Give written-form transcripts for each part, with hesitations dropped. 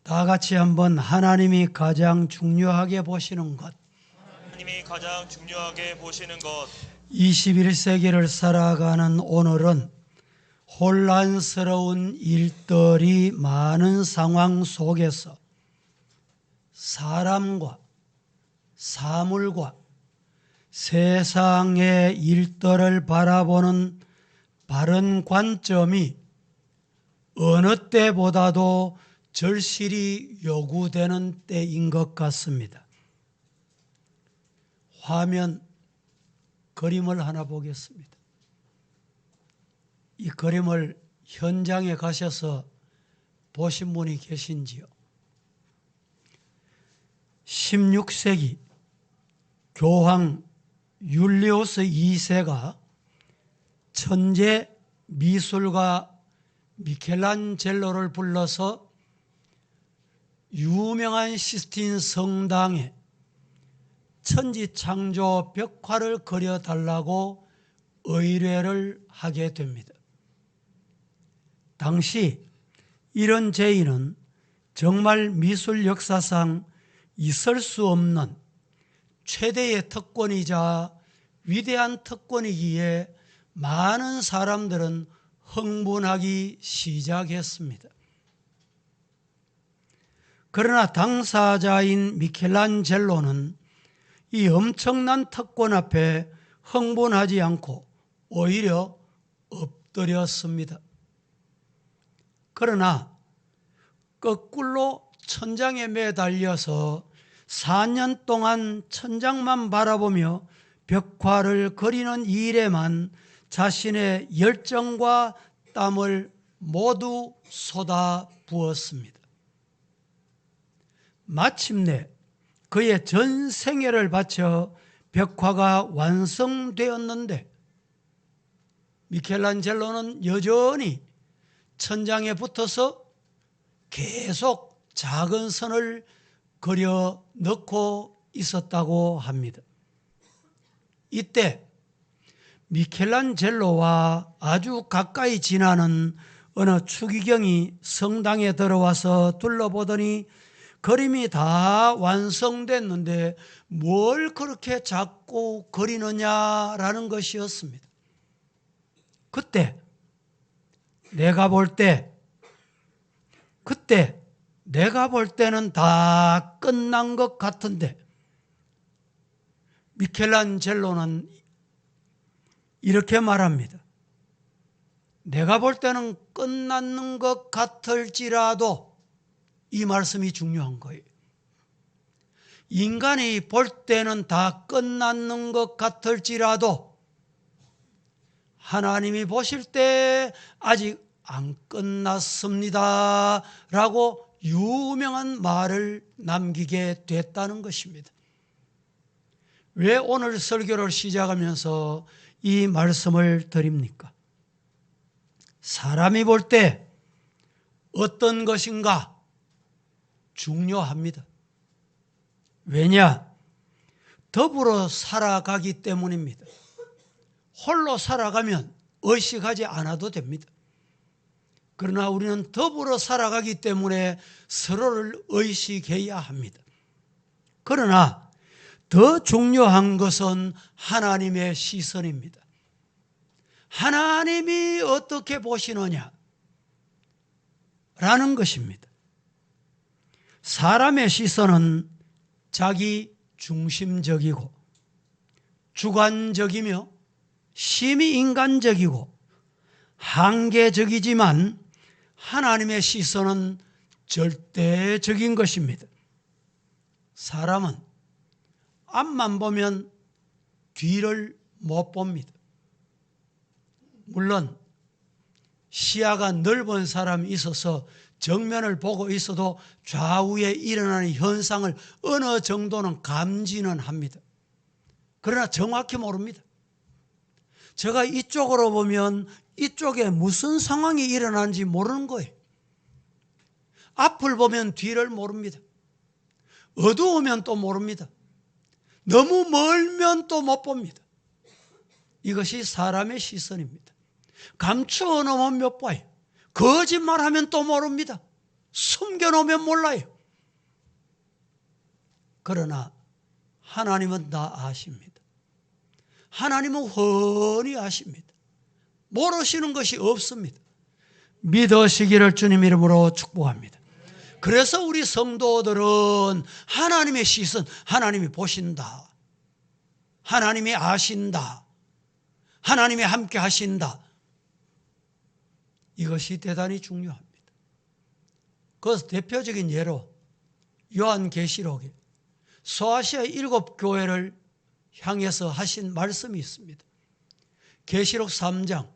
다 같이 한번 하나님이 가장 중요하게 보시는 것, 하나님이 가장 중요하게 보시는 것. 21세기를 살아가는 오늘은 혼란스러운 일들이 많은 상황 속에서 사람과 사물과 세상의 일들을 바라보는 바른 관점이 어느 때보다도 절실히 요구되는 때인 것 같습니다. 화면 그림을 하나 보겠습니다. 이 그림을 현장에 가셔서 보신 분이 계신지요? 16세기 교황 율리우스 2세가 천재 미술가 미켈란젤로를 불러서 유명한 시스틴 성당에 천지창조 벽화를 그려달라고 의뢰를 하게 됩니다. 당시 이런 제의는 정말 미술 역사상 있을 수 없는 최대의 특권이자 위대한 특권이기에 많은 사람들은 흥분하기 시작했습니다. 그러나 당사자인 미켈란젤로는 이 엄청난 특권 앞에 흥분하지 않고 오히려 엎드렸습니다. 그러나 거꾸로 천장에 매달려서 4년 동안 천장만 바라보며 벽화를 그리는 일에만 자신의 열정과 땀을 모두 쏟아 부었습니다. 마침내 그의 전 생애를 바쳐 벽화가 완성되었는데 미켈란젤로는 여전히 천장에 붙어서 계속 작은 선을 그려 넣고 있었다고 합니다. 이때 미켈란젤로와 아주 가까이 지나는 어느 추기경이 성당에 들어와서 둘러보더니 그림이 다 완성됐는데 뭘 그렇게 자꾸 그리느냐라는 것이었습니다. 그때 내가 볼 때는 다 끝난 것 같은데 미켈란젤로는 이렇게 말합니다. 내가 볼 때는 끝났는 것 같을지라도, 이 말씀이 중요한 거예요. 인간이 볼 때는 다 끝났는 것 같을지라도 하나님이 보실 때 아직 안 끝났습니다 라고 유명한 말을 남기게 됐다는 것입니다. 왜 오늘 설교를 시작하면서 이 말씀을 드립니까? 사람이 볼 때 어떤 것인가 중요합니다. 왜냐? 더불어 살아가기 때문입니다. 홀로 살아가면 의식하지 않아도 됩니다. 그러나 우리는 더불어 살아가기 때문에 서로를 의식해야 합니다. 그러나 더 중요한 것은 하나님의 시선입니다. 하나님이 어떻게 보시느냐 라는 것입니다. 사람의 시선은 자기 중심적이고 주관적이며 심히 인간적이고 한계적이지만 하나님의 시선은 절대적인 것입니다. 사람은 앞만 보면 뒤를 못 봅니다. 물론 시야가 넓은 사람이 있어서 정면을 보고 있어도 좌우에 일어나는 현상을 어느 정도는 감지는 합니다. 그러나 정확히 모릅니다. 제가 이쪽으로 보면 이쪽에 무슨 상황이 일어나는지 모르는 거예요. 앞을 보면 뒤를 모릅니다. 어두우면 또 모릅니다. 너무 멀면 또 못 봅니다. 이것이 사람의 시선입니다. 감추어 놓으면 못 봐요. 거짓말하면 또 모릅니다. 숨겨 던져놓으면 몰라요. 그러나 하나님은 다 아십니다. 하나님은 훤히 아십니다. 모르시는 것이 없습니다. 믿으시기를 주님 이름으로 축복합니다. 그래서 우리 성도들은 하나님의 시선, 하나님이 보신다, 하나님이 아신다, 하나님이 함께 하신다, 이것이 대단히 중요합니다. 그래서 대표적인 예로 요한계시록에 소아시아 7교회를 향해서 하신 말씀이 있습니다. 계시록 3장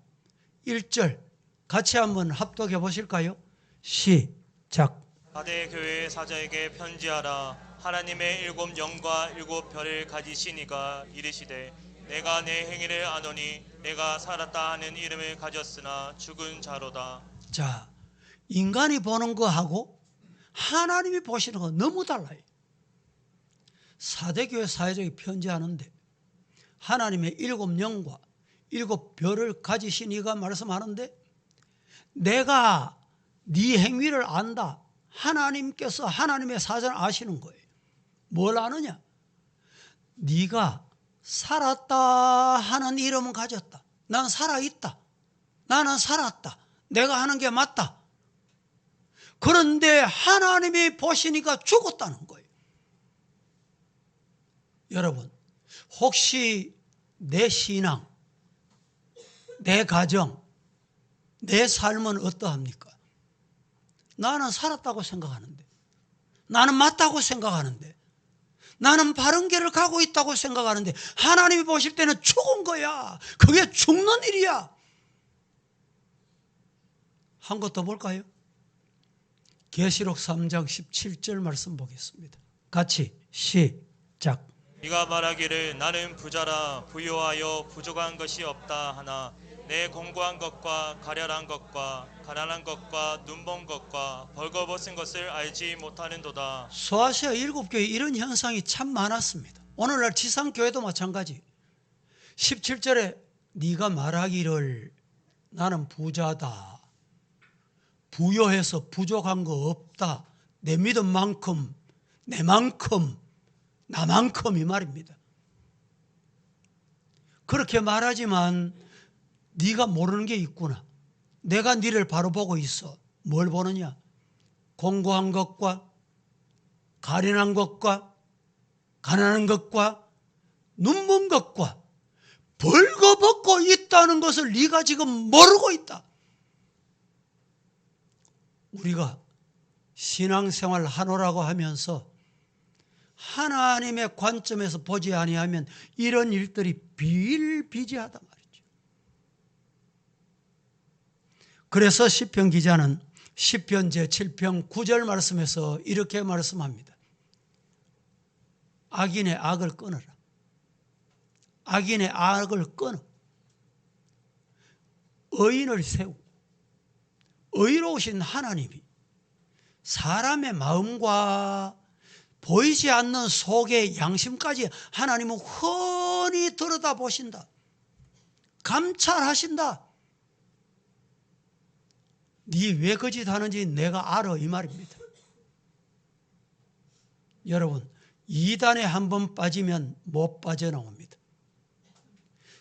1절 같이 한번 합독해 보실까요? 시작. 가대 교회 사자에게 편지하라. 하나님의 7 영과 7 별을 가지신 이가 이르시되 내가 내 행위를 아노니 내가 살았다 하는 이름을 가졌으나 죽은 자로다. 자, 인간이 보는 거하고 하나님이 보시는 거 너무 달라요. 사대교회 사회적이 편지하는데 하나님의 7 영과 7 별을 가지신 이가 말씀하는데 내가 네 행위를 안다. 하나님께서 하나님의 사정을 아시는 거예요. 뭘 아느냐? 네가 살았다 하는 이름은 가졌다. 난 살아있다. 나는 살았다. 내가 하는 게 맞다. 그런데 하나님이 보시니까 죽었다는 거예요. 여러분, 혹시 내 신앙, 내 가정, 내 삶은 어떠합니까? 나는 살았다고 생각하는데, 나는 맞다고 생각하는데, 나는 바른 길을 가고 있다고 생각하는데 하나님이 보실 때는 죽은 거야. 그게 죽는 일이야. 한 것 더 볼까요? 계시록 3장 17절 말씀 보겠습니다. 같이 시작. 네가 말하기를 나는 부자라 부유하여 부족한 것이 없다 하나 내 공고한 것과 가련한 것과 가난한 것과 눈먼 것과 벌거벗은 것을 알지 못하는도다. 소아시아 7교회 이런 현상이 참 많았습니다. 오늘날 지상교회도 마찬가지. 17절에 네가 말하기를 나는 부자다, 부요해서 부족한 거 없다, 내 믿음만큼, 내만큼, 나만큼, 이 말입니다. 그렇게 말하지만 네가 모르는 게 있구나. 내가 네를 바로 보고 있어. 뭘 보느냐? 공고한 것과 가련한 것과 가난한 것과 눈먼 것과 벌거벗고 있다는 것을 네가 지금 모르고 있다. 우리가 신앙생활 하노라고 하면서 하나님의 관점에서 보지 아니하면 이런 일들이 비일비재하단 말이죠. 그래서 시편 기자는 시편 제7편 9절 말씀에서 이렇게 말씀합니다. 악인의 악을 끊어라. 악인의 악을 끊어 의인을 세우고 의로우신 하나님이 사람의 마음과 보이지 않는 속의 양심까지 하나님은 훤히 들여다보신다. 감찰하신다. 네 왜 거짓 하는지 내가 알아, 이 말입니다. 여러분, 이단에 한번 빠지면 못 빠져나옵니다.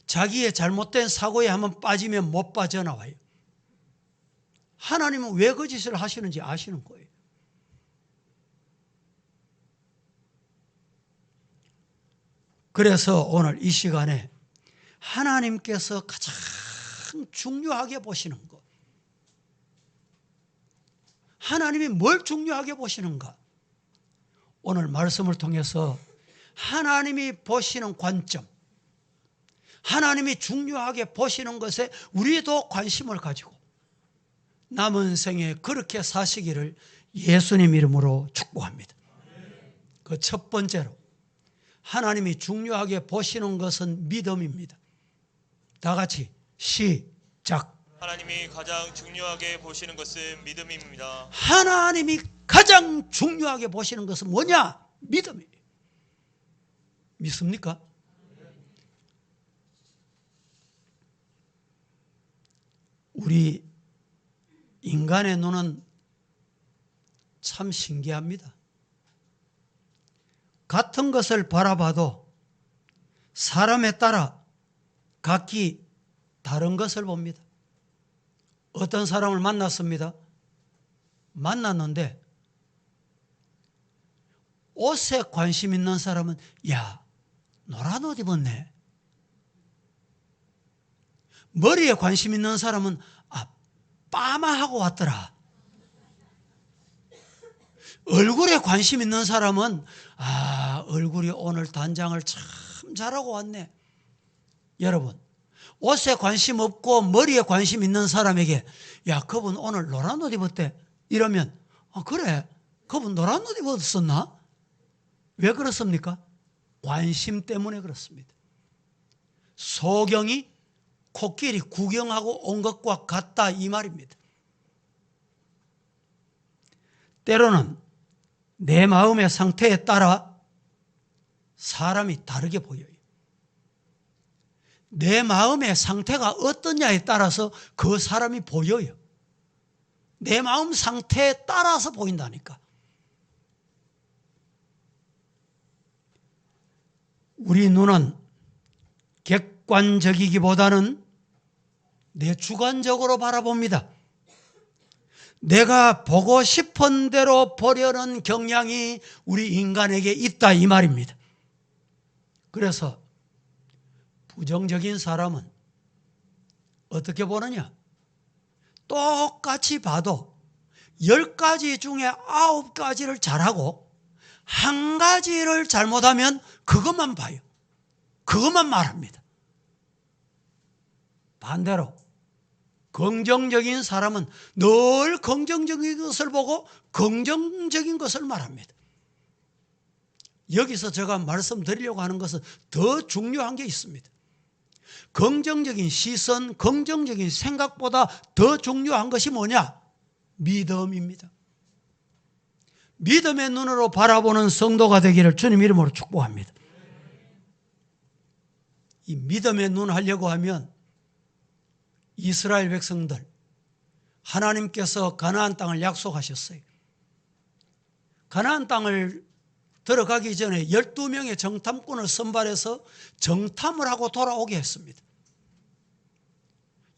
자기의 잘못된 사고에 한번 빠지면 못 빠져나와요. 하나님은 왜 거짓을 하시는지 아시는 거예요. 그래서 오늘 이 시간에 하나님께서 가장 중요하게 보시는 것, 하나님이 뭘 중요하게 보시는가? 오늘 말씀을 통해서 하나님이 보시는 관점, 하나님이 중요하게 보시는 것에 우리도 관심을 가지고 남은 생에 그렇게 사시기를 예수님 이름으로 축복합니다. 그 첫 번째로 하나님이 중요하게 보시는 것은 믿음입니다. 다 같이 시작. 하나님이 가장 중요하게 보시는 것은 믿음입니다. 하나님이 가장 중요하게 보시는 것은 뭐냐? 믿음이에요. 믿습니까? 우리 인간의 눈은 참 참 신기합니다. 같은 것을 바라봐도 사람에 따라 각기 다른 것을 봅니다. 어떤 사람을 만났습니다. 만났는데 옷에 관심 있는 사람은 야, 노란 옷 입었네. 머리에 관심 있는 사람은 파마하고 왔더라. 얼굴에 관심 있는 사람은 얼굴이 오늘 단장을 참 잘하고 왔네. 여러분, 옷에 관심 없고 머리에 관심 있는 사람에게 야, 그분 오늘 노란 옷 입었대. 이러면 그래, 그분 노란 옷 입었었나? 왜 그렇습니까? 관심 때문에 그렇습니다. 소경이 코끼리 구경하고 온 것과 같다 이 말입니다. 때로는 내 마음의 상태에 따라 사람이 다르게 보여요. 내 마음의 상태가 어떠냐에 따라서 그 사람이 보여요. 내 마음 상태에 따라서 보인다니까. 우리 눈은 객관적이기보다는 내 주관적으로 바라봅니다. 내가 보고 싶은 대로 보려는 경향이 우리 인간에게 있다 이 말입니다. 그래서 부정적인 사람은 어떻게 보느냐? 똑같이 봐도 10가지 중에 9가지를 잘하고 한 가지를 잘못하면 그것만 봐요. 그것만 말합니다. 반대로 긍정적인 사람은 늘 긍정적인 것을 보고 긍정적인 것을 말합니다. 여기서 제가 말씀드리려고 하는 것은 더 중요한 게 있습니다. 긍정적인 시선, 긍정적인 생각보다 더 중요한 것이 뭐냐? 믿음입니다. 믿음의 눈으로 바라보는 성도가 되기를 주님 이름으로 축복합니다. 이 믿음의 눈 하려고 하면 이스라엘 백성들 하나님께서 가나안 땅을 약속하셨어요. 가나안 땅을 들어가기 전에 12명의 정탐꾼을 선발해서 정탐을 하고 돌아오게 했습니다.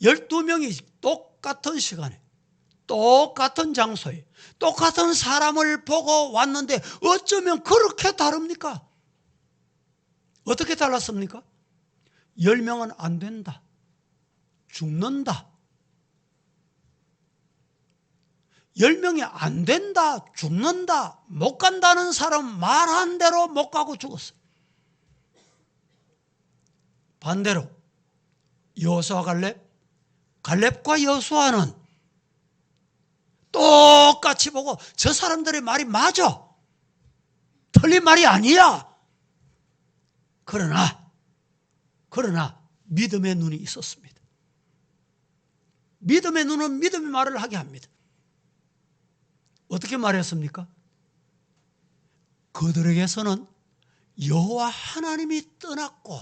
12명이 똑같은 시간에 똑같은 장소에 똑같은 사람을 보고 왔는데 어쩌면 그렇게 다릅니까? 어떻게 달랐습니까? 10명은 안 된다. 죽는다. 10명이 안 된다, 죽는다, 못 간다는 사람 말한 대로 못 가고 죽었어요. 반대로 여호수아 갈렙과 여호수아는 똑같이 보고 저 사람들의 말이 맞아. 틀린 말이 아니야. 그러나 믿음의 눈이 있었습니다. 믿음의 눈은 믿음의 말을 하게 합니다. 어떻게 말했습니까? 그들에게서는 여호와 하나님이 떠났고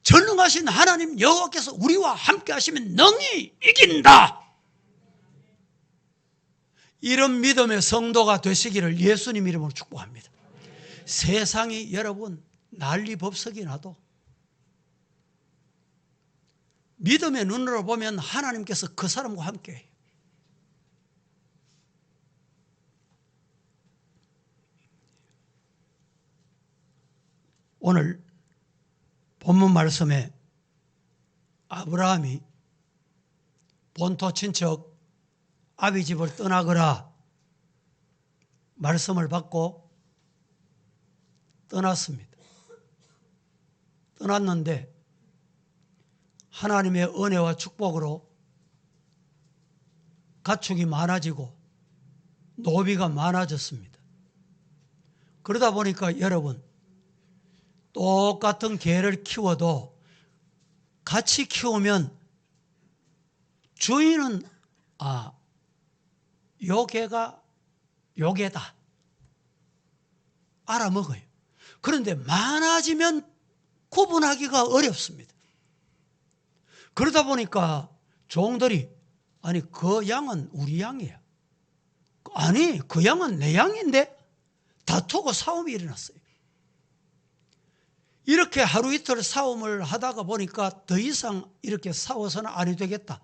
전능하신 하나님 여호와께서 우리와 함께 하시면 능히 이긴다. 이런 믿음의 성도가 되시기를 예수님 이름으로 축복합니다. 세상이 여러분 난리법석이 나도 믿음의 눈으로 보면 하나님께서 그 사람과 함께 해요. 오늘 본문 말씀에 아브라함이 본토 친척 아비 집을 떠나거라 말씀을 받고 떠났습니다. 떠났는데 하나님의 은혜와 축복으로 가축이 많아지고 노비가 많아졌습니다. 그러다 보니까 여러분 똑같은 개를 키워도 같이 키우면 주인은 요 개가 요 개다 알아먹어요. 그런데 많아지면 구분하기가 어렵습니다. 그러다 보니까 종들이 그 양은 우리 양이야. 아니 그 양은 내 양인데 다투고 싸움이 일어났어요. 이렇게 하루 이틀 싸움을 하다가 보니까 더 이상 이렇게 싸워서는 아니 되겠다.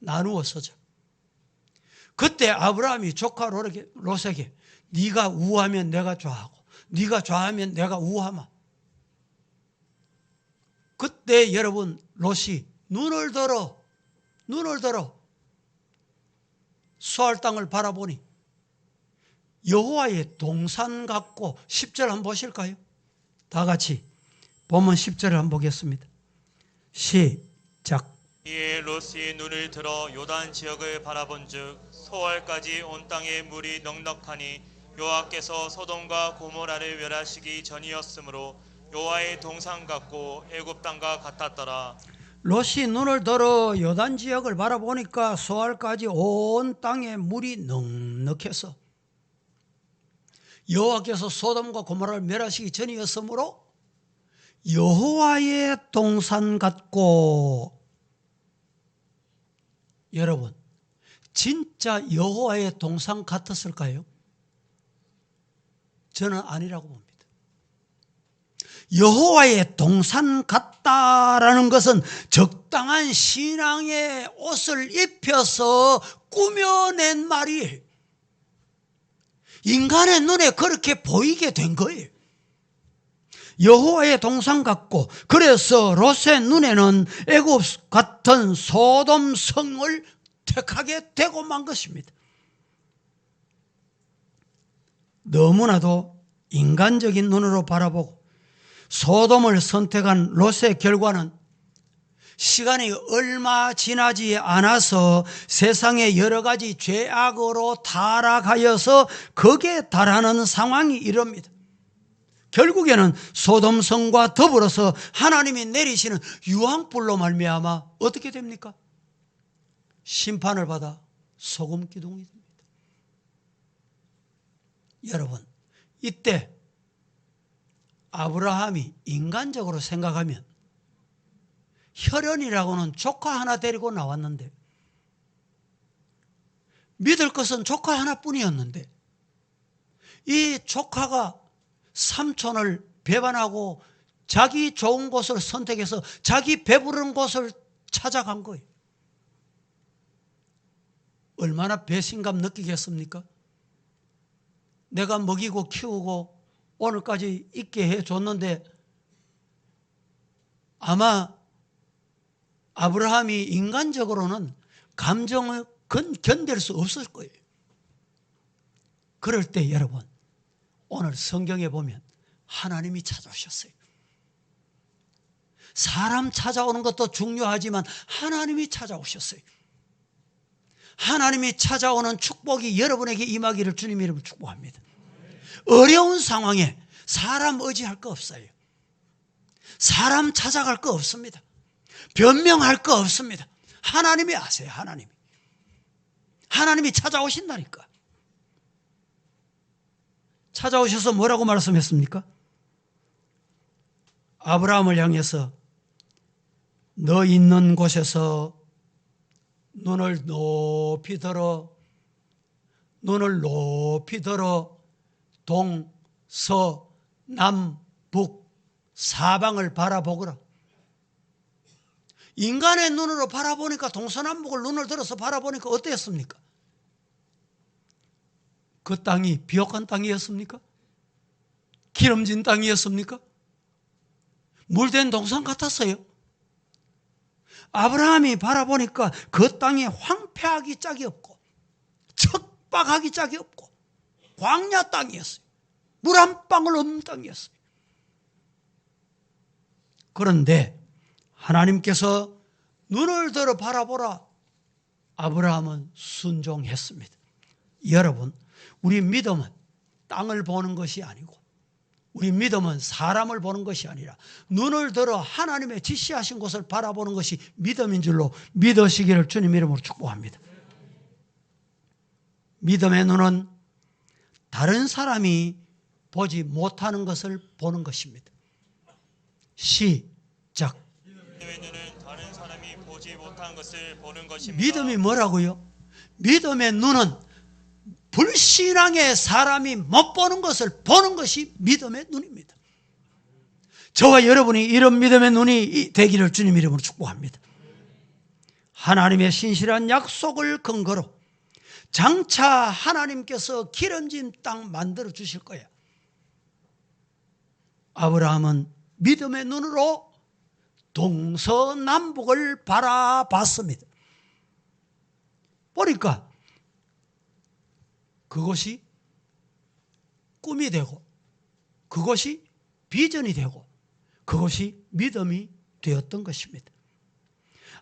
나누어서자. 그때 아브라함이 조카 롯에게 네가 우하면 내가 좌하고 네가 좌하면 내가 우하마. 그때 여러분 롯이 눈을 들어 수할 땅을 바라보니 여호와의 동산 같고 10절 한번 보실까요? 다 같이 본문 10절을 한번 보겠습니다. 시작. 이에 롯이 눈을 들어 요단 지역을 바라본즉 소알까지 온 땅에 물이 넉넉하니 여호와께서 소돔과 고모라를 멸하시기 전이었으므로 여호와의 동산 같고 애굽 땅과 같았더라. 롯이 눈을 들어 요단 지역을 바라보니까 소알까지 온 땅에 물이 넉넉해서 여호와께서 소돔과 고모라를 멸하시기 전이었으므로 여호와의 동산 같고. 여러분 진짜 여호와의 동산 같았을까요? 저는 아니라고 봅니다. 여호와의 동산 같다라는 것은 적당한 신앙의 옷을 입혀서 꾸며낸 말이에요. 인간의 눈에 그렇게 보이게 된 거예요. 여호와의 동산 같고, 그래서 롯의 눈에는 애굽 같은 소돔 성을 택하게 되고 만 것입니다. 너무나도 인간적인 눈으로 바라보고 소돔을 선택한 롯의 결과는 시간이 얼마 지나지 않아서 세상의 여러 가지 죄악으로 타락하여서 거기에 달하는 상황이 이릅니다. 결국에는 소돔성과 더불어서 하나님이 내리시는 유황불로 말미암아 어떻게 됩니까? 심판을 받아 소금 기둥이 됩니다. 여러분, 이때 아브라함이 인간적으로 생각하면 혈연이라고는 조카 하나 데리고 나왔는데, 믿을 것은 조카 하나뿐이었는데 이 조카가 삼촌을 배반하고 자기 좋은 곳을 선택해서 자기 배부른 곳을 찾아간 거예요. 얼마나 배신감 느끼겠습니까? 내가 먹이고 키우고 오늘까지 있게 해줬는데 아마 아브라함이 인간적으로는 감정을 견딜 수 없을 거예요. 그럴 때 여러분, 오늘 성경에 보면 하나님이 찾아오셨어요. 사람 찾아오는 것도 중요하지만 하나님이 찾아오셨어요. 하나님이 찾아오는 축복이 여러분에게 임하기를 주님 이름으로 축복합니다. 어려운 상황에 사람 의지할 거 없어요. 사람 찾아갈 거 없습니다. 변명할 거 없습니다. 하나님이 아세요. 하나님이 찾아오신다니까. 찾아오셔서 뭐라고 말씀했습니까? 아브라함을 향해서 너 있는 곳에서 눈을 높이 들어 동, 서, 남, 북 사방을 바라보거라. 인간의 눈으로 바라보니까 동서남북을 눈을 들어서 바라보니까 어땠습니까? 그 땅이 비옥한 땅이었습니까? 기름진 땅이었습니까? 물된 동산 같았어요. 아브라함이 바라보니까 그 땅이 황폐하기 짝이 없고 척박하기 짝이 없고 광야 땅이었어요. 물 한 방울 없는 땅이었어요. 그런데 하나님께서 눈을 들어 바라보라. 아브라함은 순종했습니다. 여러분, 우리 믿음은 땅을 보는 것이 아니고 우리 믿음은 사람을 보는 것이 아니라 눈을 들어 하나님의 지시하신 곳을 바라보는 것이 믿음인 줄로 믿으시기를 주님 이름으로 축복합니다. 믿음의 눈은 다른 사람이 보지 못하는 것을 보는 것입니다. 시작. 믿음의 눈은 다른 사람이 보지 못한 것을 보는 것입니다. 믿음이 뭐라고요? 믿음의 눈은 불신앙의 사람이 못 보는 것을 보는 것이 믿음의 눈입니다. 저와 여러분이 이런 믿음의 눈이 되기를 주님 이름으로 축복합니다. 하나님의 신실한 약속을 근거로 장차 하나님께서 기름진 땅 만들어 주실 거야. 아브라함은 믿음의 눈으로 동서남북을 바라봤습니다. 보니까 그것이 꿈이 되고 그것이 비전이 되고 그것이 믿음이 되었던 것입니다.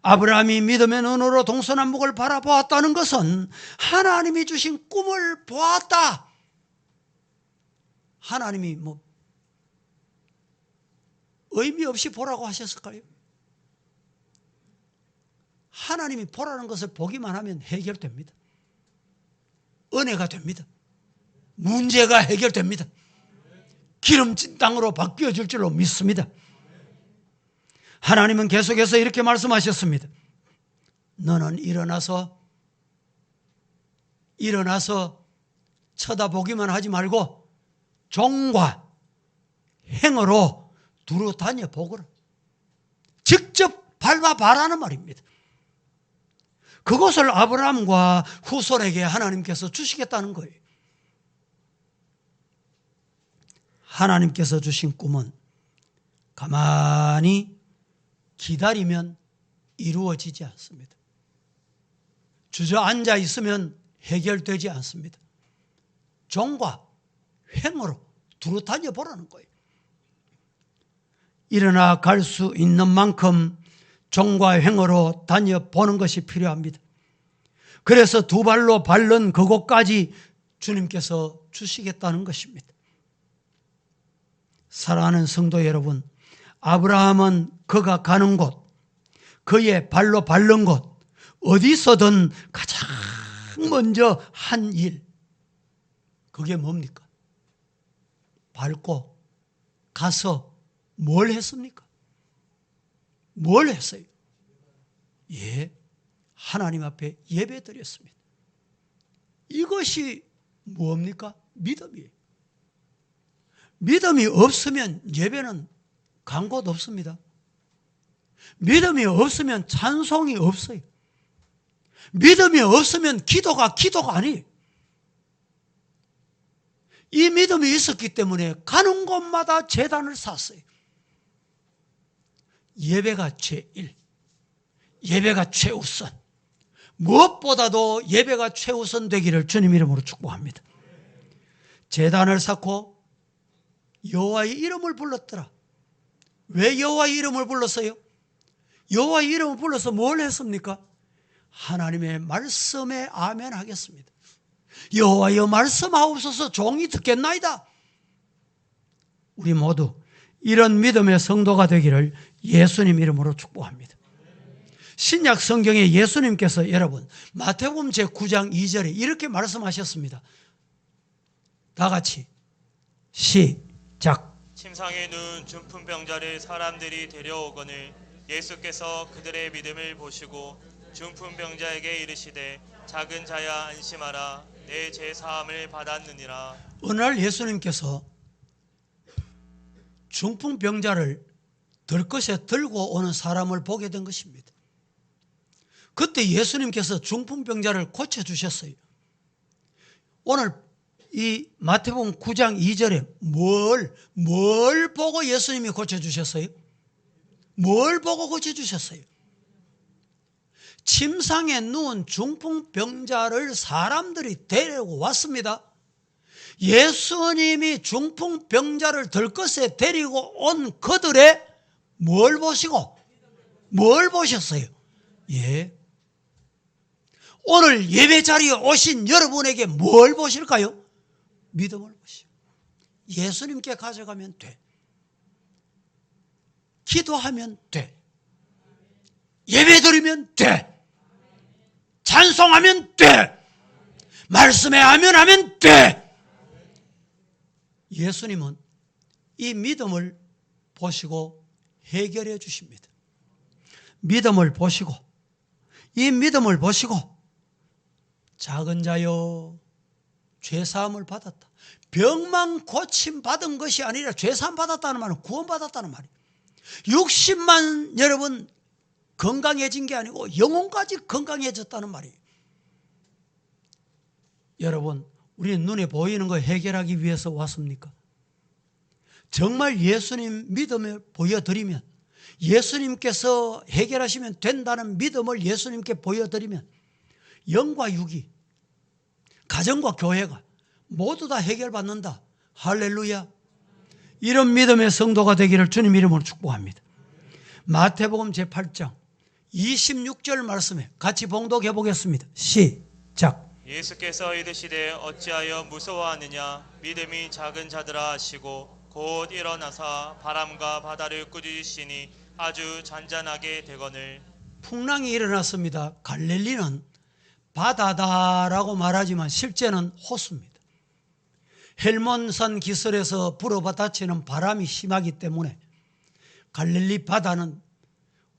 아브라함이 믿음의 눈으로 동서남북을 바라보았다는 것은 하나님이 주신 꿈을 보았다. 하나님이 의미 없이 보라고 하셨을까요? 하나님이 보라는 것을 보기만 하면 해결됩니다. 은혜가 됩니다. 문제가 해결됩니다. 기름진 땅으로 바뀌어질 줄로 믿습니다. 하나님은 계속해서 이렇게 말씀하셨습니다. 너는 일어나서 쳐다보기만 하지 말고 종과 행어로 두루 다녀보거라. 직접 밟아봐라는 말입니다. 그것을 아브라함과 후손에게 하나님께서 주시겠다는 거예요. 하나님께서 주신 꿈은 가만히 기다리면 이루어지지 않습니다. 주저앉아 있으면 해결되지 않습니다. 종과 행어로 두루 다녀보라는 거예요. 일어나 갈 수 있는 만큼 종과 행어로 다녀보는 것이 필요합니다. 그래서 두 발로 밟는 그곳까지 주님께서 주시겠다는 것입니다. 사랑하는 성도 여러분, 아브라함은 그가 가는 곳, 그의 발로 밟는 곳, 어디서든 가장 먼저 한 일, 그게 뭡니까? 밟고 가서 뭘 했습니까? 뭘 했어요? 하나님 앞에 예배 드렸습니다. 이것이 뭡니까? 믿음이에요. 믿음이 없으면 예배는 간 곳 없습니다. 믿음이 없으면 찬송이 없어요. 믿음이 없으면 기도가 아니에요. 이 믿음이 있었기 때문에 가는 곳마다 제단을 쌌어요. 예배가 제일, 예배가 최우선, 무엇보다도 예배가 최우선 되기를 주님 이름으로 축복합니다. 제단을 쌓고 여호와의 이름을 불렀더라. 왜 여호와의 이름을 불렀어요? 여호와의 이름을 불러서 뭘 했습니까? 하나님의 말씀에 아멘 하겠습니다. 여호와여 말씀하옵소서, 종이 듣겠나이다. 우리 모두 이런 믿음의 성도가 되기를 예수님 이름으로 축복합니다. 신약 성경에 예수님께서 여러분 마태복음 제9장 2절에 이렇게 말씀하셨습니다. 다 같이 시작. 침상에 누운 중풍병자를 사람들이 데려오거늘 예수께서 그들의 믿음을 보시고 중풍병자에게 이르시되 작은 자야 안심하라, 내 죄 사함을 받았느니라. 어느 날 예수님께서 중풍병자를 들것에 들고 오는 사람을 보게 된 것입니다. 그때 예수님께서 중풍병자를 고쳐주셨어요. 오늘 이 마태복음 9장 2절에 뭘 보고 예수님이 고쳐주셨어요? 뭘 보고 고쳐주셨어요? 침상에 누운 중풍병자를 사람들이 데리고 왔습니다. 예수님이 중풍병자를 들것에 데리고 온 그들의 뭘 보시고 뭘 보셨어요? 오늘 예배 자리에 오신 여러분에게 뭘 보실까요? 믿음을 보시고 예수님께 가져가면 돼. 기도하면 돼. 예배드리면 돼. 찬송하면 돼. 말씀에 아멘하면 돼. 예수님은 이 믿음을 보시고 해결해 주십니다. 믿음을 보시고 이 믿음을 보시고 작은 자요 죄사함을 받았다. 병만 고침 받은 것이 아니라 죄사함 받았다는 말은 구원받았다는 말이에요. 60만 여러분 건강해진 게 아니고 영혼까지 건강해졌다는 말이에요. 여러분, 우리는 눈에 보이는 거 해결하기 위해서 왔습니까? 정말 예수님 믿음을 보여드리면, 예수님께서 해결하시면 된다는 믿음을 예수님께 보여드리면 영과 육이, 가정과 교회가 모두 다 해결받는다. 할렐루야. 이런 믿음의 성도가 되기를 주님 이름으로 축복합니다. 마태복음 제8장 26절 말씀에 같이 봉독해 보겠습니다. 시작. 예수께서 이르시되 어찌하여 무서워하느냐 믿음이 작은 자들아 하시고 곧 일어나사 바람과 바다를 꾸짖으시니 아주 잔잔하게 되거늘. 풍랑이 일어났습니다. 갈릴리는 바다다라고 말하지만 실제는 호수입니다. 헬몬산 기슭에서 불어받아치는 바람이 심하기 때문에 갈릴리 바다는,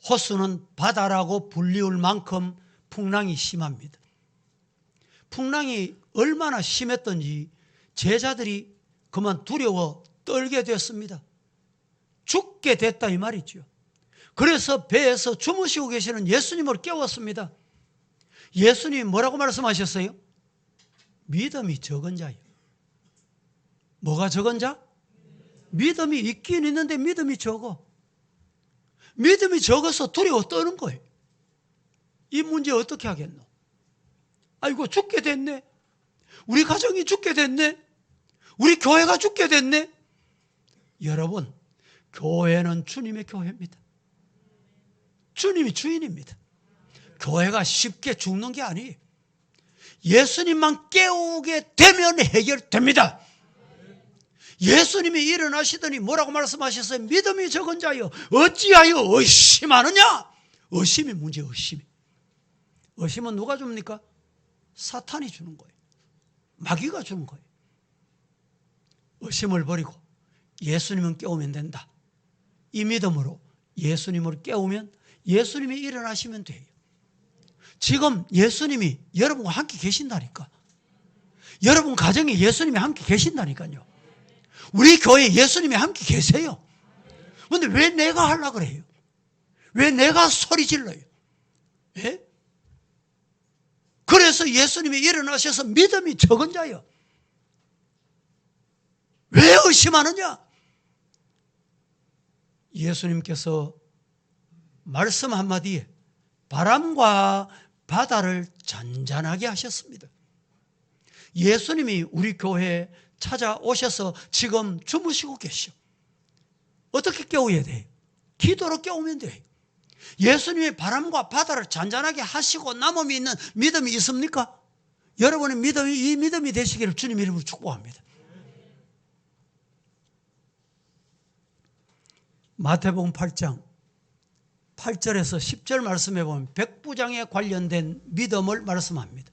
호수는 바다라고 불리울 만큼 풍랑이 심합니다. 풍랑이 얼마나 심했던지 제자들이 그만 두려워 떨게 됐습니다. 죽게 됐다 이 말이죠. 그래서 배에서 주무시고 계시는 예수님을 깨웠습니다. 예수님이 뭐라고 말씀하셨어요? 믿음이 적은 자예요. 뭐가 적은 자? 믿음이 있긴 있는데 믿음이 적어. 믿음이 적어서 두려워 떠는 거예요. 이 문제 어떻게 하겠노? 아이고 죽게 됐네. 우리 가정이 죽게 됐네. 우리 교회가 죽게 됐네. 여러분, 교회는 주님의 교회입니다. 주님이 주인입니다. 교회가 쉽게 죽는 게 아니에요. 예수님만 깨우게 되면 해결됩니다. 예수님이 일어나시더니 뭐라고 말씀하셨어요? 믿음이 적은 자여 어찌하여 의심하느냐? 의심이 문제예요. 의심은 누가 줍니까? 사탄이 주는 거예요. 마귀가 주는 거예요. 의심을 버리고 예수님은 깨우면 된다. 이 믿음으로 예수님을 깨우면 예수님이 일어나시면 돼요. 지금 예수님이 여러분과 함께 계신다니까. 여러분 가정에 예수님이 함께 계신다니까요. 우리 교회에 예수님이 함께 계세요. 그런데 왜 내가 하려고 그래요? 왜 내가 소리 질러요? 예? 그래서 예수님이 일어나셔서 믿음이 적은 자요. 왜 의심하느냐? 예수님께서 말씀 한마디에 바람과 바다를 잔잔하게 하셨습니다. 예수님이 우리 교회에 찾아오셔서 지금 주무시고 계셔. 어떻게 깨워야 돼요? 기도로 깨우면 돼요. 예수님이 바람과 바다를 잔잔하게 하시고 남음이 있는 믿음이 있습니까? 여러분의 믿음이 이 믿음이 되시기를 주님 이름으로 축복합니다. 마태복음 8장 8절에서 10절 말씀해 보면 백부장에 관련된 믿음을 말씀합니다.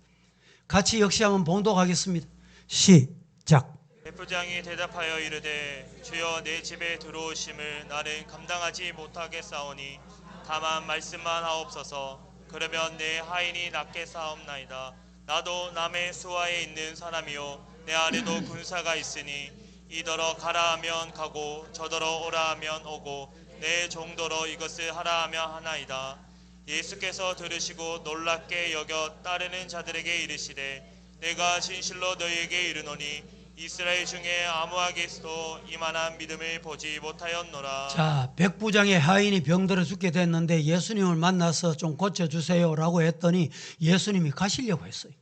같이 역시 한번 봉독하겠습니다. 시작. 백부장이 대답하여 이르되 주여 내 집에 들어오심을 나는 감당하지 못하겠사오니 다만 말씀만 하옵소서. 그러면 내 하인이 낫게 사옵나이다. 나도 남의 수하에 있는 사람이요 내 아래도 군사가 있으니 이더러 가라 하면 가고 저더러 오라 하면 오고 내 종더러 이것을 하라 하면 하나이다. 예수께서 들으시고 놀랍게 여겨 따르는 자들에게 이르시되 내가 진실로 너희에게 이르노니 이스라엘 중에 아무에게서도 이만한 믿음을 보지 못하였노라. 자, 백부장의 하인이 병들어 죽게 됐는데 예수님을 만나서 좀 고쳐주세요 라고 했더니 예수님이 가시려고 했어요.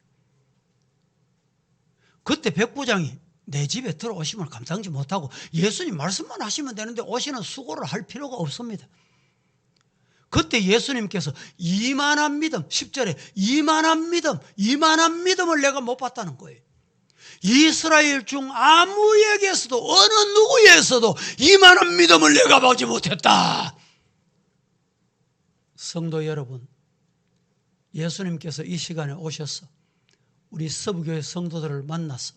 그때 백부장이 내 집에 들어오심을 감당지 못하고 예수님 말씀만 하시면 되는데 오시는 수고를 할 필요가 없습니다. 그때 예수님께서 이만한 믿음, 10절에 이만한 믿음을 내가 못 봤다는 거예요. 이스라엘 중 아무에게서도 어느 누구에서도 이만한 믿음을 내가 보지 못했다. 성도 여러분, 예수님께서 이 시간에 오셔서 우리 서부교회 성도들을 만나서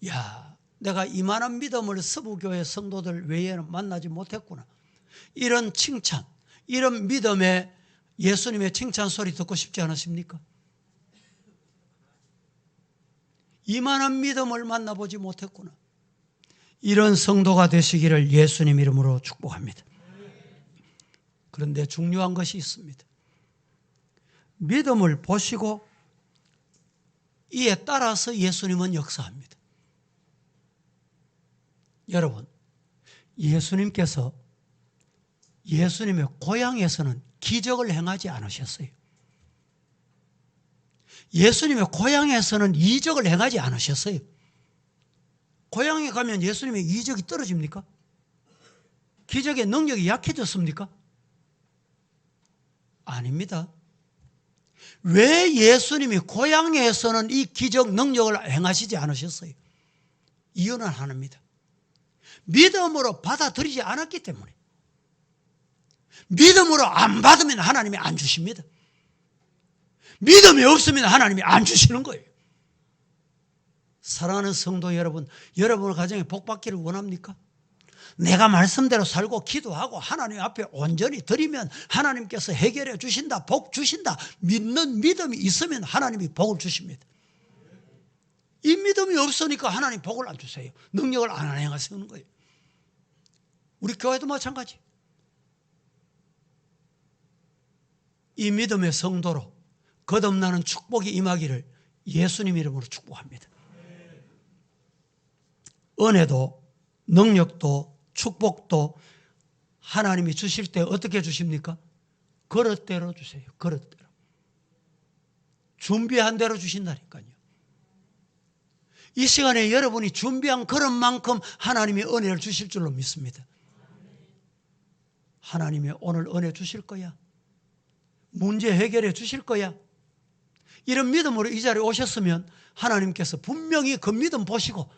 야, 내가 이만한 믿음을 서부교회 성도들 외에는 만나지 못했구나. 이런 칭찬, 이런 믿음에 예수님의 칭찬 소리 듣고 싶지 않으십니까? 이만한 믿음을 만나보지 못했구나. 이런 성도가 되시기를 예수님 이름으로 축복합니다. 그런데 중요한 것이 있습니다. 믿음을 보시고 이에 따라서 예수님은 역사합니다. 여러분, 예수님께서 예수님의 고향에서는 기적을 행하지 않으셨어요. 예수님의 고향에서는 이적을 행하지 않으셨어요. 고향에 가면 예수님의 이적이 떨어집니까? 기적의 능력이 약해졌습니까? 아닙니다. 왜 예수님이 고향에서는 이 기적 능력을 행하시지 않으셨어요? 이유는 하나입니다. 믿음으로 받아들이지 않았기 때문에. 믿음으로 안 받으면 하나님이 안 주십니다. 믿음이 없으면 하나님이 안 주시는 거예요. 사랑하는 성도 여러분, 여러분의 가정에 복 받기를 원합니까? 내가 말씀대로 살고 기도하고 하나님 앞에 온전히 드리면 하나님께서 해결해 주신다, 복 주신다, 믿는 믿음이 있으면 하나님이 복을 주십니다. 이 믿음이 없으니까 하나님 복을 안 주세요. 능력을 안 행하시는 거예요. 우리 교회도 마찬가지. 이 믿음의 성도로 거듭나는 축복이 임하기를 예수님 이름으로 축복합니다. 은혜도 능력도 축복도 하나님이 주실 때 어떻게 주십니까? 그릇대로 주세요. 그릇대로. 준비한 대로 주신다니까요. 이 시간에 여러분이 준비한 그릇만큼 하나님이 은혜를 주실 줄로 믿습니다. 하나님이 오늘 은혜 주실 거야. 문제 해결해 주실 거야. 이런 믿음으로 이 자리에 오셨으면 하나님께서 분명히 그 믿음 보시고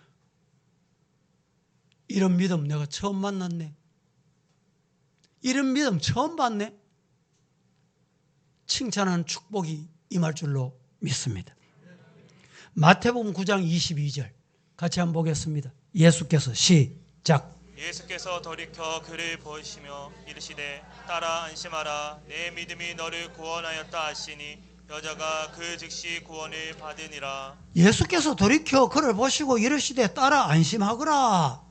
이런 믿음 내가 처음 만났네. 이런 믿음 처음 봤네. 칭찬하는 축복이 임할 줄로 믿습니다. 마태복음 9장 22절 같이 한번 보겠습니다. 예수께서 시작. 예수께서 돌이켜 그를 보시며 이르시되 따라 안심하라 내 믿음이 너를 구원하였다 하시니 여자가 그 즉시 구원을 받으니라. 예수께서 돌이켜 그를 보시고 이르시되 따라 안심하거라.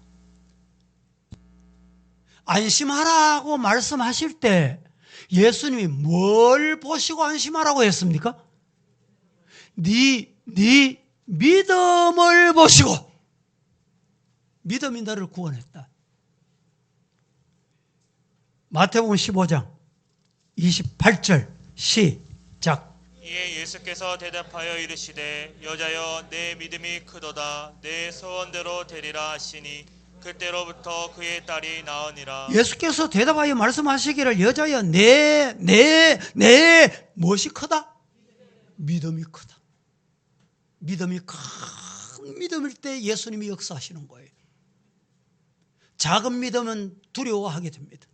안심하라고 말씀하실 때 예수님이 뭘 보시고 안심하라고 했습니까? 네 믿음을 보시고 믿음이 너를 구원했다. 마태복음 15장 28절 시작. 이에 예수께서 대답하여 이르시되 여자여 내 믿음이 크도다 내 소원대로 되리라 하시니 그때로부터 그의 딸이 나으니라. 예수께서 대답하여 말씀하시기를 여자여 내 무엇이 크다? 믿음이 크다. 믿음이 큰 믿음일 때 예수님이 역사하시는 거예요. 작은 믿음은 두려워하게 됩니다.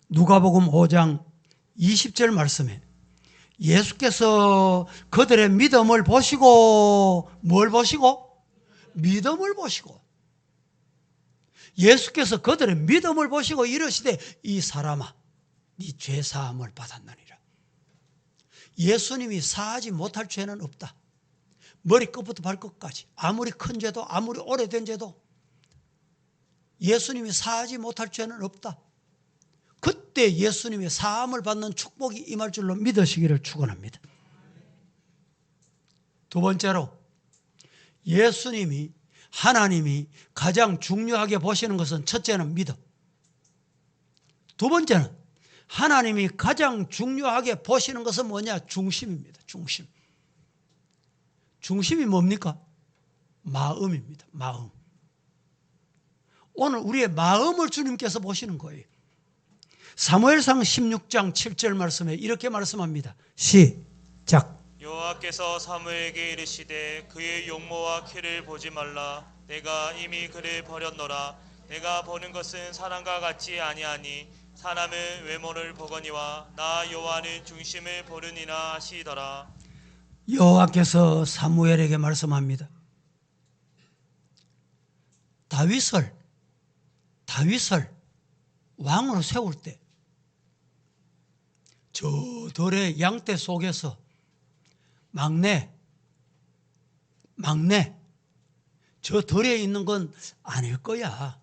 누가복음 5장 20절 말씀에 예수께서 그들의 믿음을 보시고 뭘 보시고? 믿음을 보시고 예수께서 그들의 믿음을 보시고 이르시되 이 사람아 네 죄 사함을 받았나니라. 예수님이 사하지 못할 죄는 없다. 머리끝부터 발끝까지 아무리 큰 죄도 아무리 오래된 죄도 예수님이 사하지 못할 죄는 없다. 그때 예수님의 사함을 받는 축복이 임할 줄로 믿으시기를 축원합니다. 두 번째로 예수님이 하나님이 가장 중요하게 보시는 것은 첫째는 믿음. 두 번째는 하나님이 가장 중요하게 보시는 것은 뭐냐? 중심입니다. 중심. 중심이 뭡니까? 마음입니다. 마음. 오늘 우리의 마음을 주님께서 보시는 거예요. 사무엘상 16장 7절 말씀에 이렇게 말씀합니다. 시작. 여호와께서 사무엘에게 이르시되 그의 용모와 키를 보지 말라 내가 이미 그를 버렸노라. 내가 보는 것은 사람과 같지 아니하니 사람은 외모를 보거니와 나 여호와는 중심을 보르니라 하시더라. 여호와께서 사무엘에게 말씀합니다. 다윗을 왕으로 세울 때 저 들의 양떼 속에서 막내 막내, 저 덜에 있는 건 아닐 거야.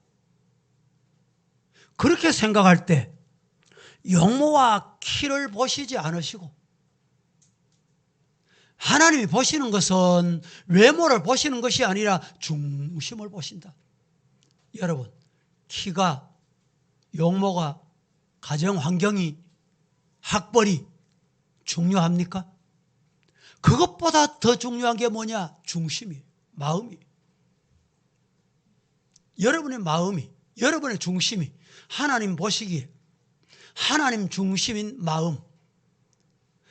그렇게 생각할 때 용모와 키를 보시지 않으시고 하나님이 보시는 것은 외모를 보시는 것이 아니라 중심을 보신다. 여러분, 키가, 용모가, 가정 환경이, 학벌이 중요합니까? 그것보다 더 중요한 게 뭐냐? 중심이, 마음이. 여러분의 마음이, 여러분의 중심이 하나님 보시기에 하나님 중심인 마음,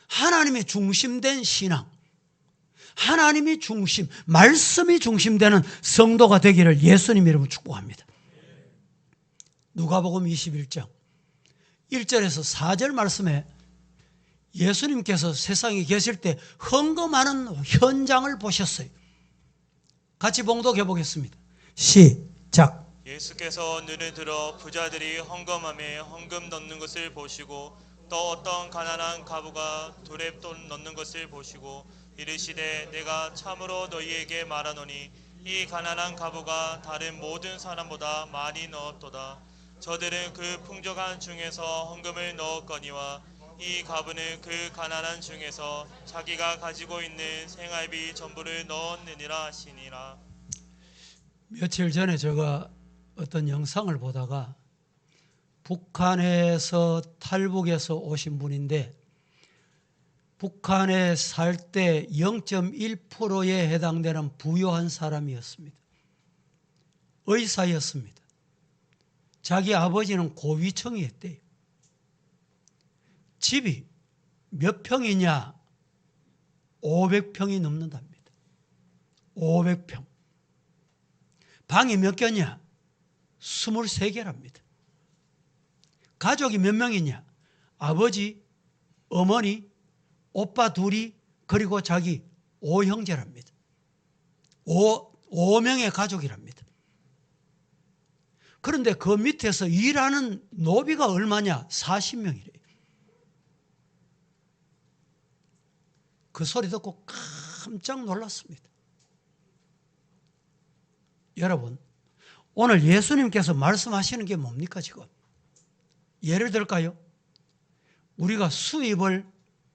하나님의 중심된 신앙, 하나님이 중심, 말씀이 중심되는 성도가 되기를 예수님 이름으로 축복합니다. 누가복음 21장 1절에서 4절 말씀에 예수님께서 세상에 계실 때 헌금하는 현장을 보셨어요. 같이 봉독해 보겠습니다. 시작. 예수께서 눈을 들어 부자들이 헌금함에 헌금 넣는 것을 보시고 또 어떤 가난한 과부가 돌에 돈 넣는 것을 보시고 이르시되 내가 참으로 너희에게 말하노니 이 가난한 과부가 다른 모든 사람보다 많이 넣었도다. 저들은 그 풍족한 중에서 헌금을 넣었거니와 이 과부는 그 가난한 중에서 자기가 가지고 있는 생활비 전부를 넣었느니라 하시니라. 며칠 전에 제가 어떤 영상을 보다가 북한에서 탈북해서 오신 분인데 북한에 살 때 0.1%에 해당되는 부유한 사람이었습니다. 의사였습니다. 자기 아버지는 고위층이었대요. 집이 몇 평이냐? 500평이 넘는답니다. 500평. 방이 몇 개냐? 23개랍니다. 가족이 몇 명이냐? 아버지, 어머니, 오빠 둘이 그리고 자기 5형제랍니다. 5명의 가족이랍니다. 그런데 그 밑에서 일하는 노비가 얼마냐? 40명이래요. 그 소리 듣고 깜짝 놀랐습니다. 여러분, 오늘 예수님께서 말씀하시는 게 뭡니까 지금? 예를 들까요? 우리가 수입을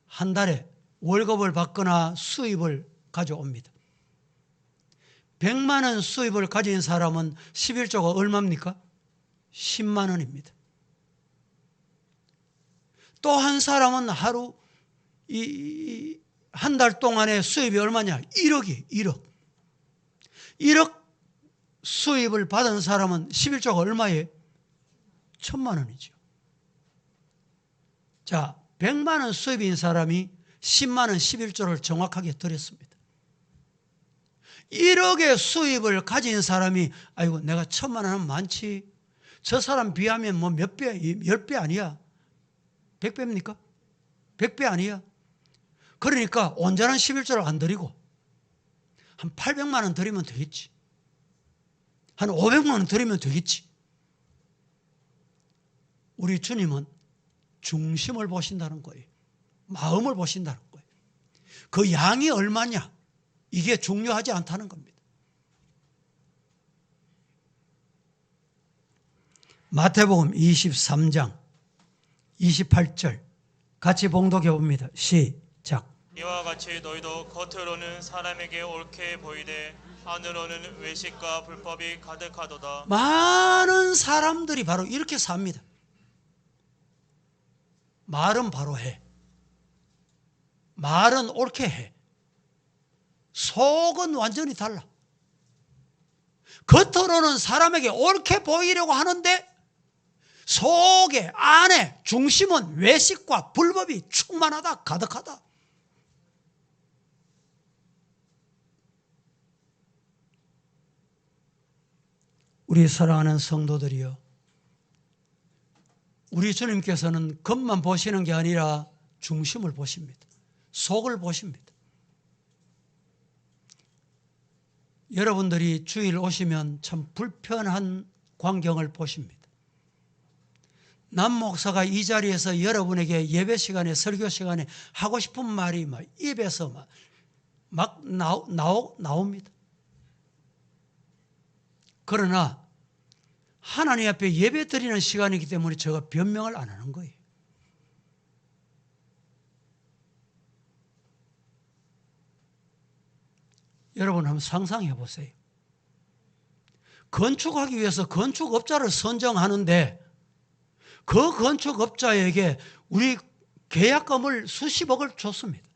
한 달에 월급을 받거나 수입을 가져옵니다. 100만 원 수입을 가진 사람은 11조가 얼마입니까? 10만 원입니다. 또 한 사람은 하루 한 달 동안의 수입이 얼마냐? 1억이 1억. 1억 수입을 받은 사람은 11조가 얼마예요? 1000만 원이죠. 자, 100만 원 수입인 사람이 10만 원 11조를 정확하게 드렸습니다. 1억의 수입을 가진 사람이 아이고 내가 1000만 원은 많지. 저 사람 비하면 뭐 몇 배, 10배 아니야. 100배입니까? 100배 아니야. 그러니까 온전한 11조를 안 드리고 한 800만 원 드리면 되겠지. 한 500만 원 드리면 되겠지. 우리 주님은 중심을 보신다는 거예요. 마음을 보신다는 거예요. 그 양이 얼마냐? 이게 중요하지 않다는 겁니다. 마태복음 23장 28절 같이 봉독해 봅니다. 시작. 이와 같이 너희도 겉으로는 사람에게 옳게 보이되 안으로는 외식과 불법이 가득하도다. 많은 사람들이 바로 이렇게 삽니다. 말은 바로 해. 말은 옳게 해. 속은 완전히 달라. 겉으로는 사람에게 옳게 보이려고 하는데 속에 안에 중심은 외식과 불법이 충만하다, 가득하다. 우리 사랑하는 성도들이여, 우리 주님께서는 겉만 보시는 게 아니라 중심을 보십니다. 속을 보십니다. 여러분들이 주일 오시면 참 불편한 광경을 보십니다. 남 목사가 이 자리에서 여러분에게 예배 시간에 설교 시간에 하고 싶은 말이 막 입에서 막 막 나옵니다. 그러나 하나님 앞에 예배 드리는 시간이기 때문에 제가 변명을 안 하는 거예요. 여러분 한번 상상해 보세요. 건축하기 위해서 건축업자를 선정하는데 그 건축업자에게 우리 계약금을 수십억을 줬습니다.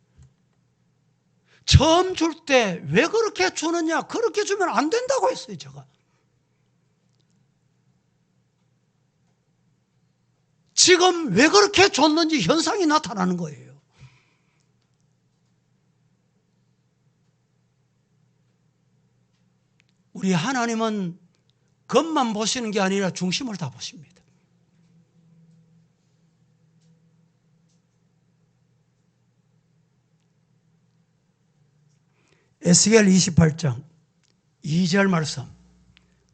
처음 줄 때 왜 그렇게 주느냐? 그렇게 주면 안 된다고 했어요, 제가. 지금 왜 그렇게 줬는지 현상이 나타나는 거예요. 우리 하나님은 겉만 보시는 게 아니라 중심을 다 보십니다. 에스겔 28장 2절 말씀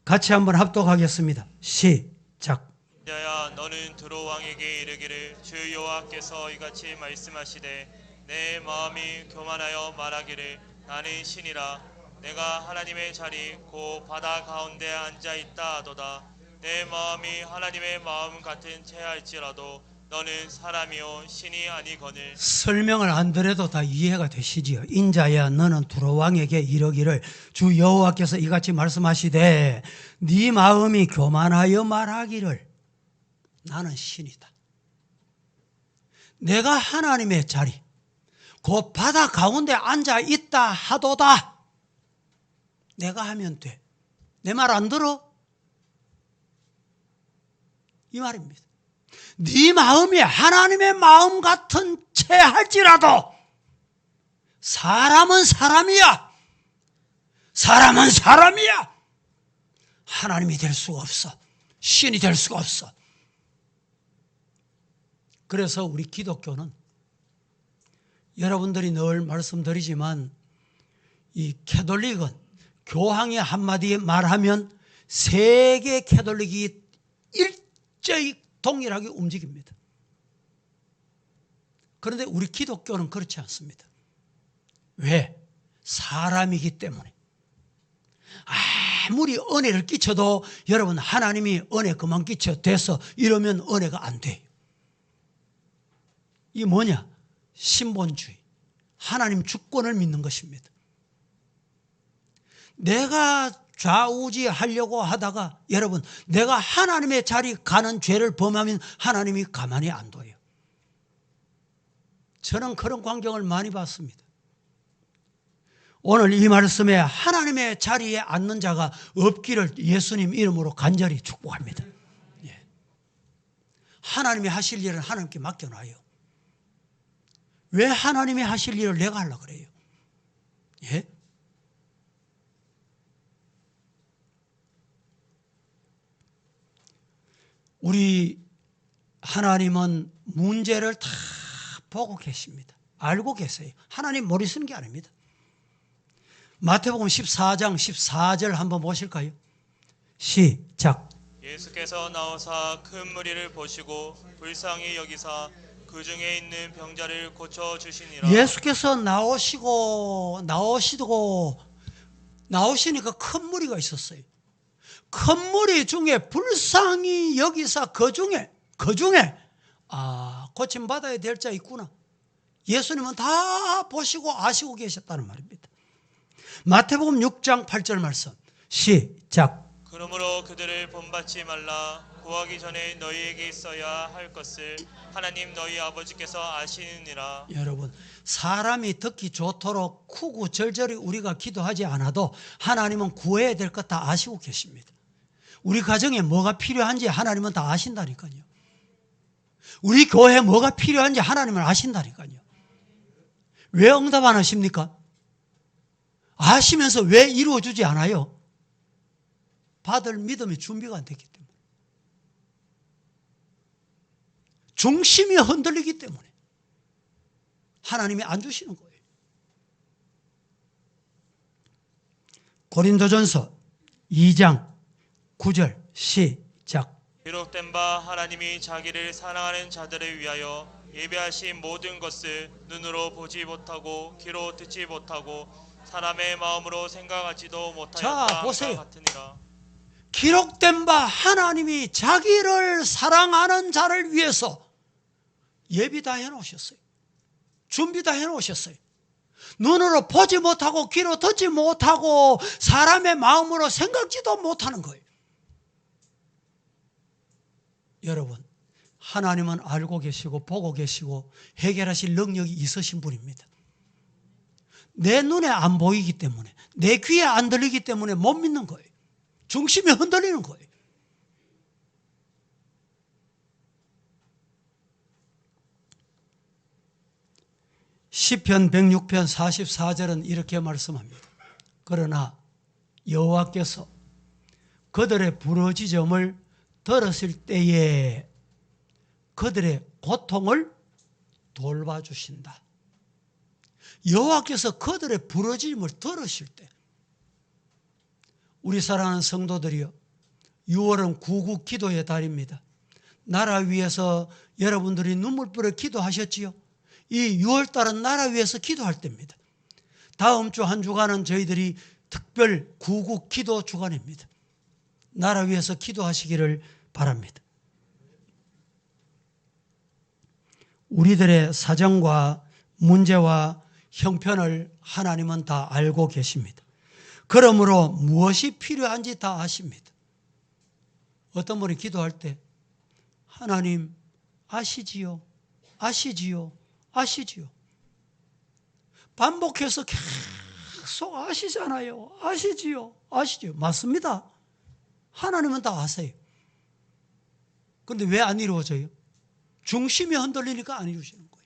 같이 한번 합독하겠습니다. 시작. 야야 너는 두로 왕에게 이르기를 주 여호와께서 이같이 말씀하시되 내 마음이 교만하여 말하기를 나는 신이라 내가 하나님의 자리 곧 바다 가운데 앉아 있다 하도다. 내 마음이 하나님의 마음 같은 채할지라도 너는 사람이요 신이 아니거늘. 설명을 안 드려도 다 이해가 되시지요. 인자야 너는 두로 왕에게 이르기를 주 여호와께서 이같이 말씀하시되 네 마음이 교만하여 말하기를 나는 신이다. 내가 하나님의 자리 곧 바다 가운데 앉아 있다 하도다. 내가 하면 돼. 내 말 안 들어? 이 말입니다. 네 마음이 하나님의 마음 같은 채 할지라도 사람은 사람이야. 사람은 사람이야. 하나님이 될 수가 없어. 신이 될 수가 없어. 그래서 우리 기독교는 여러분들이 늘 말씀드리지만 이 캐톨릭은 교황이 한마디 말하면 세계 캐톨릭이 일제히 동일하게 움직입니다. 그런데 우리 기독교는 그렇지 않습니다. 왜? 사람이기 때문에. 아무리 은혜를 끼쳐도 여러분 하나님이 은혜 그만 끼쳐 돼서 이러면 은혜가 안 돼요. 이게 뭐냐? 신본주의. 하나님 주권을 믿는 것입니다. 내가 좌우지하려고 하다가 여러분 내가 하나님의 자리 가는 죄를 범하면 하나님이 가만히 안 둬요. 저는 그런 광경을 많이 봤습니다. 오늘 이 말씀에 하나님의 자리에 앉는 자가 없기를 예수님 이름으로 간절히 축복합니다. 예. 하나님이 하실 일은 하나님께 맡겨놔요. 왜 하나님이 하실 일을 내가 하려고 그래요? 예? 우리 하나님은 문제를 다 보고 계십니다. 알고 계세요. 하나님 머리 쓰는 게 아닙니다. 마태복음 14장 14절 한번 보실까요? 시작. 예수께서 나오사 큰 무리를 보시고 불쌍히 여기사 그 중에 있는 병자를 고쳐주시니라. 예수께서 나오시니까 큰 무리가 있었어요. 큰 무리 중에 불쌍히 여기사 그 중에 고침받아야 될 자 있구나. 예수님은 다 보시고 아시고 계셨다는 말입니다. 마태복음 6장 8절 말씀 시작. 그러므로 그들을 본받지 말라. 구하기 전에 너희에게 있어야 할 것을 하나님 너희 아버지께서 아시느니라. 여러분 사람이 듣기 좋도록 구구절절히 우리가 기도하지 않아도 하나님은 구해야 될 것 다 아시고 계십니다. 우리 가정에 뭐가 필요한지 하나님은 다 아신다니까요. 우리 교회에 뭐가 필요한지 하나님은 아신다니까요. 왜 응답 안 하십니까? 아시면서 왜 이루어주지 않아요? 받을 믿음의 준비가 안 됐기 때문에. 중심이 흔들리기 때문에 하나님이 안 주시는 거예요. 고린도전서 2장 9절 시작. 기록된 바 하나님이 자기를 사랑하는 자들을 위하여 예비하신 모든 것을 눈으로 보지 못하고 귀로 듣지 못하고 사람의 마음으로 생각하지도 못하였다. 자, 보세요. 같으니라. 기록된 바 하나님이 자기를 사랑하는 자를 위해서 예비 다 해놓으셨어요. 준비 다 해놓으셨어요. 눈으로 보지 못하고 귀로 듣지 못하고 사람의 마음으로 생각지도 못하는 거예요. 여러분, 하나님은 알고 계시고 보고 계시고 해결하실 능력이 있으신 분입니다. 내 눈에 안 보이기 때문에, 내 귀에 안 들리기 때문에 못 믿는 거예요. 중심이 흔들리는 거예요. 시편 106편 44절은 이렇게 말씀합니다. 그러나 여호와께서 그들의 부르짖음을 들었을 때에 그들의 고통을 돌봐주신다. 여호와께서 그들의 부르짖음을 들으실 때, 우리 사랑하는 성도들이요, 6월은 구국 기도의 달입니다. 나라 위해서 여러분들이 눈물흘려 기도하셨지요? 이 6월달은 나라 위해서 기도할 때입니다. 다음 주 한 주간은 저희들이 특별 구국 기도 주간입니다. 나라 위해서 기도하시기를 바랍니다. 우리들의 사정과 문제와 형편을 하나님은 다 알고 계십니다. 그러므로 무엇이 필요한지 다 아십니다. 어떤 분이 기도할 때 하나님 아시지요? 아시지요? 아시지요? 반복해서 계속 아시잖아요. 아시지요? 아시지요? 맞습니다. 하나님은 다 아세요. 그런데 왜 안 이루어져요? 중심이 흔들리니까 안 이루어지는 거예요.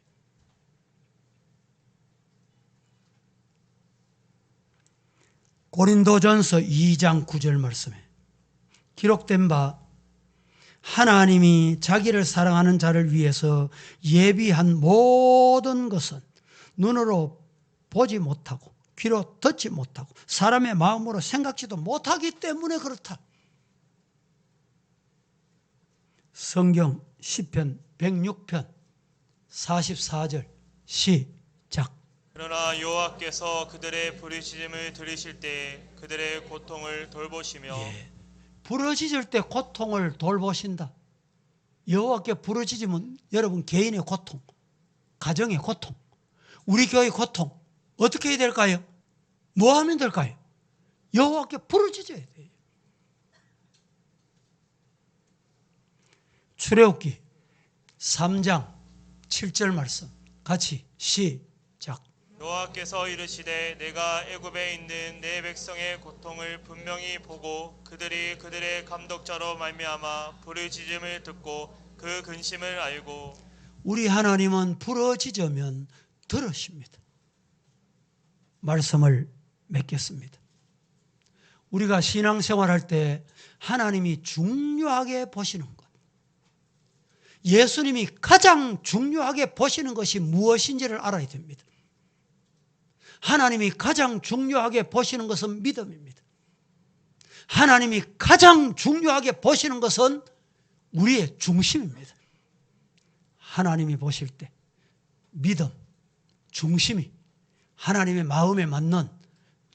고린도전서 2장 9절 말씀에 기록된 바 하나님이 자기를 사랑하는 자를 위해서 예비한 모든 것은 눈으로 보지 못하고 귀로 듣지 못하고 사람의 마음으로 생각지도 못하기 때문에 그렇다. 성경 시편 106편 44절 시작. 그러나 여호와께서 그들의 부르짖음을 들으실 때 그들의 고통을 돌보시며 부르짖을 때 고통을 돌보신다. 여호와께 부르짖으면 여러분 개인의 고통, 가정의 고통, 우리 교회의 고통 어떻게 해야 될까요? 뭐 하면 될까요? 여호와께 부르짖어야 돼요. 출애굽기 3장 7절 말씀 같이 시작. 여호와께서 이르시되 내가 애굽에 있는 내 백성의 고통을 분명히 보고 그들이 그들의 감독자로 말미암아 부르짖음을 듣고 그 근심을 알고. 우리 하나님은 부르짖으면 들으십니다. 말씀을 맺겠습니다. 우리가 신앙생활할 때 하나님이 중요하게 보시는 것, 예수님이 가장 중요하게 보시는 것이 무엇인지를 알아야 됩니다. 하나님이 가장 중요하게 보시는 것은 믿음입니다. 하나님이 가장 중요하게 보시는 것은 우리의 중심입니다. 하나님이 보실 때 믿음, 중심이 하나님의 마음에 맞는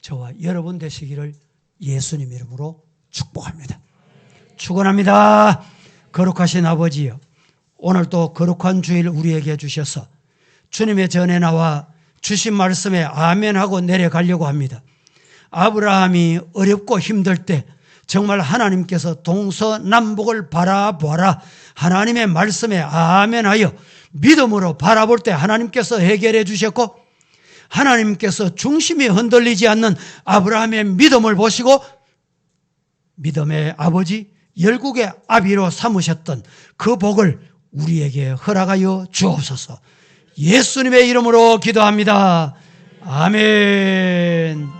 저와 여러분 되시기를 예수님 이름으로 축복합니다. 축원합니다. 거룩하신 아버지여, 오늘도 거룩한 주일 우리에게 주셔서 주님의 전에 나와 주신 말씀에 아멘하고 내려가려고 합니다. 아브라함이 어렵고 힘들 때 정말 하나님께서 동서남북을 바라보아라 하나님의 말씀에 아멘하여 믿음으로 바라볼 때 하나님께서 해결해 주셨고, 하나님께서 중심이 흔들리지 않는 아브라함의 믿음을 보시고 믿음의 아버지, 열국의 아비로 삼으셨던 그 복을 우리에게 허락하여 주옵소서. 예수님의 이름으로 기도합니다. 아멘.